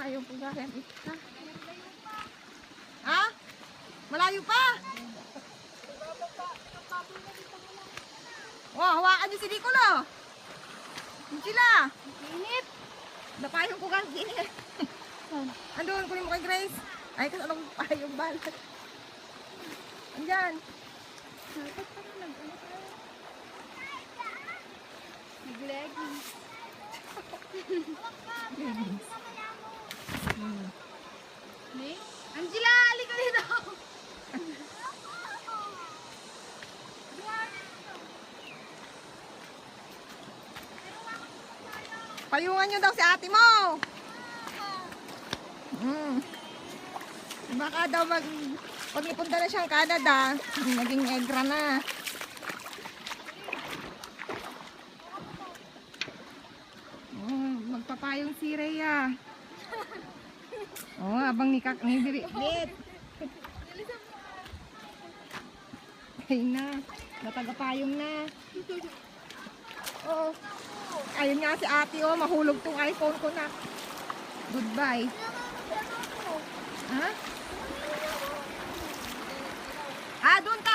Ayaw po gaya. Ha? Malayo pa? Oh, hawakan niyo si Nicolo. Sila. Init. Napayong ko kasi. Andun, kunin mo kay Grace. Ay, kasi anong payong balat. Andyan. Nag-leggings. Ni? Angela, halika dito. Payungan nyo daw si ate mo. Baka daw pag ipunta na siyang Canada, naging negra na. Magpapayong si Rhea. Abang ni Bit. Ayun na. Natagapayong na. Ayun nga si ate, mahulog tong iPhone ko na. Goodbye. Ha? Doon ka.